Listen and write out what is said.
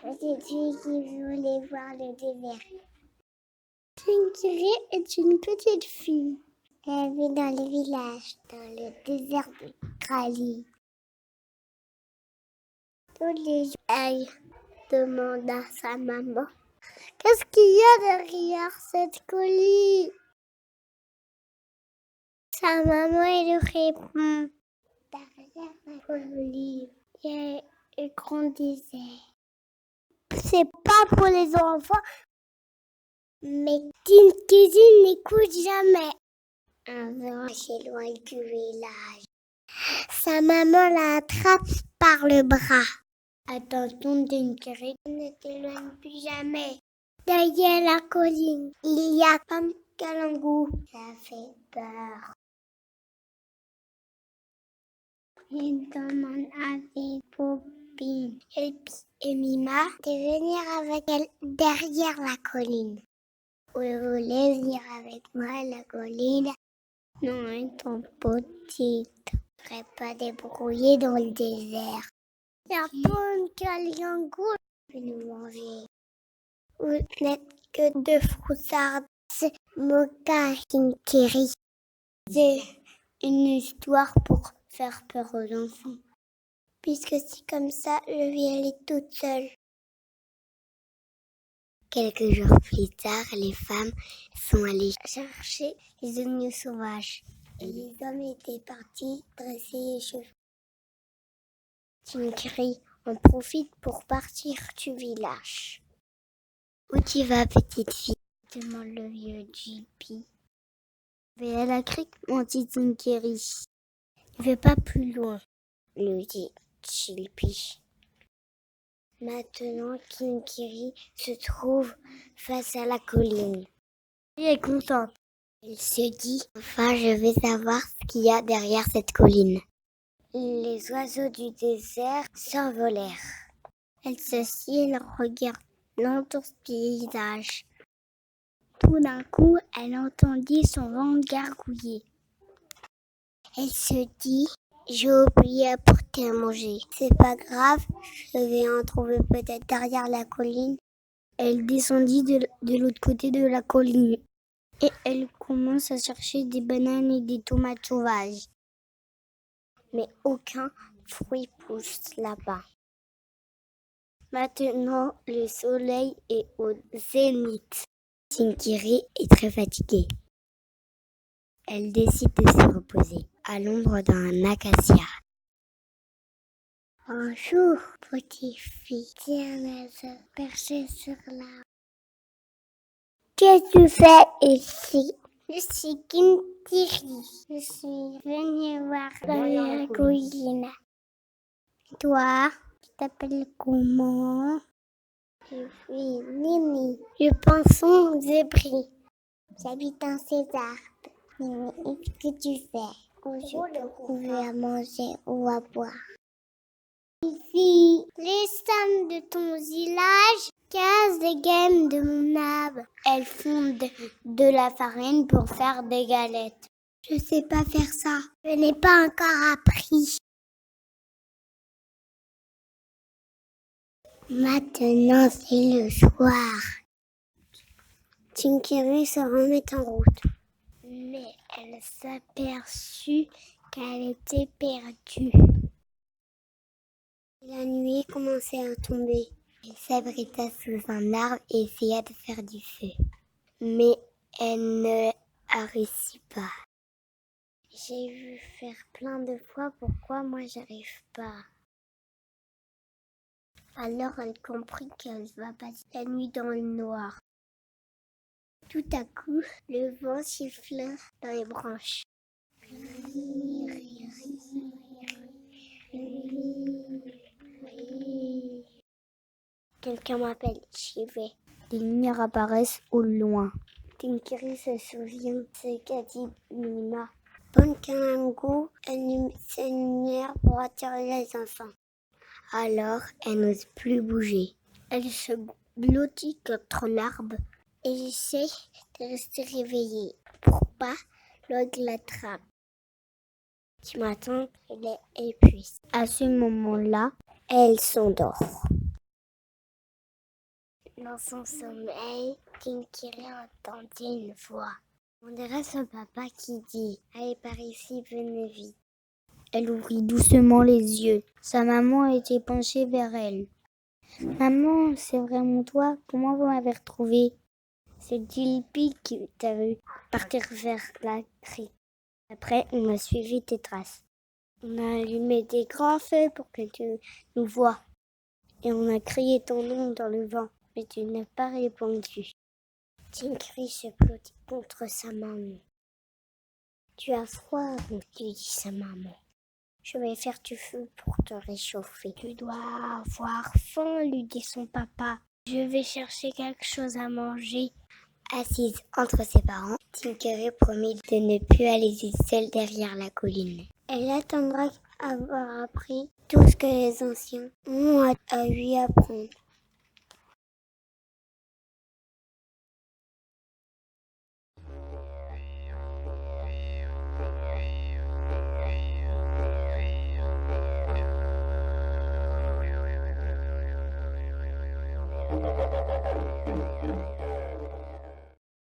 Petite fille qui voulait voir le désert. Tinkiri est une petite fille. Elle vit dans le village, dans le désert de Kali. Tous les jours, elle demande à sa maman: qu'est-ce qu'il y a derrière cette colline? Sa maman, elle répond: derrière la colline, il y a un grand désert. C'est pas pour les enfants, mais Tinkiri n'écoute jamais. Un vent s'éloigne du village. Sa maman l'attrape par le bras. Attention, Tinkiri, ne t'éloigne plus jamais. Derrière la colline, il y a comme Kalangu. Ça fait peur. Il demande à ses copines, Elpi et Mima, de venir avec elle derrière la colline. Vous voulez venir avec moi à la colline? Non, ils sont petites. Je ne serais pas débrouillée dans le désert. Il y a pas de Kalangu qui peut nous manger. Vous n'êtes que deux froussards. C'est Moka Tinkiri. C'est une histoire pour faire peur aux enfants. Puisque c'est comme ça, je vais aller toute seule. Quelques jours plus tard, les femmes sont allées chercher les oignons sauvages. Et les hommes étaient partis dresser les chevaux. Tinkiri en profite pour partir du village. Où tu vas, petite fille? Demande le vieux Jippy. Je vais à la crique, mon petit Tinkiri. Ne vais pas plus loin, lui dit Jippy. Maintenant, Tinkiri se trouve face à la colline. Elle est contente. Elle se dit: enfin, je vais savoir ce qu'il y a derrière cette colline. Les oiseaux du désert s'envolèrent. Elle s'assit et regarde l'entour du paysage. Tout d'un coup, elle entendit son ventre gargouiller. Elle se dit: j'ai oublié à porter à manger. C'est pas grave, je vais en trouver peut-être derrière la colline. Elle descendit de l'autre côté de la colline et elle commence à chercher des bananes et des tomates sauvages. Mais aucun fruit pousse là-bas. Maintenant, le soleil est au zénith. Tinkiri est très fatiguée. Elle décide de se reposer à l'ombre d'un acacia. Bonjour, petite fille. Tiens, perchée sur l'arbre. Qu'est-ce que tu fais ici? Je suis Tinkiri. Je suis venue voir la colline. Toi, tu t'appelles comment? Je suis Nini. Je pense au zébri. J'habite dans ces arbres. Nini, qu'est-ce que tu fais? Où je peux trouver à manger ou à boire? Ici, les femmes de ton village cassent des graines de mon arbre. Elles font de la farine pour faire des galettes. Je sais pas faire ça. Je n'ai pas encore appris. Maintenant, c'est le soir. Tinkiri se remet en route. Mais elle s'aperçut qu'elle était perdue. La nuit commençait à tomber. Elle s'abrita sous un arbre et essaya de faire du feu. Mais elle ne réussit pas. J'ai vu faire plein de fois, pourquoi moi j'arrive pas? Alors elle comprit qu'elle va passer la nuit dans le noir. Tout à coup, le vent siffla dans les branches. Quelqu'un m'appelle, j'y vais. Des lumières apparaissent au loin. Tinkiri se souvient de ce qu'a dit Mima. Bonne Kalangu allume ses lumières pour attirer les enfants. Alors, elle n'ose plus bouger. Elle se blottit contre l'arbre et essaie de rester réveillée pour pas l'aigle l'attrape. Du matin, elle est épuisée. À ce moment-là, elle s'endort. Dans son sommeil, Tinkery entendit une voix. On dirait son papa qui dit « Allez par ici, venez vite ». Elle ouvrit doucement les yeux. Sa maman était penchée vers elle. « Maman, c'est vraiment toi? Comment vous m'avez retrouvée ?» C'est Dilby qui t'a vu partir vers la crique. Après, on a suivi tes traces. On a allumé des grands feux pour que tu nous vois. Et on a crié ton nom dans le vent, mais tu n'as pas répondu. Tinkery se blottit contre sa maman. Tu as froid, lui dit sa maman. Je vais faire du feu pour te réchauffer. Tu dois avoir faim, lui dit son papa. Je vais chercher quelque chose à manger. Assise entre ses parents, Tinkery promit de ne plus aller seule derrière la colline. Elle attendra avoir appris tout ce que les anciens ont à lui apprendre.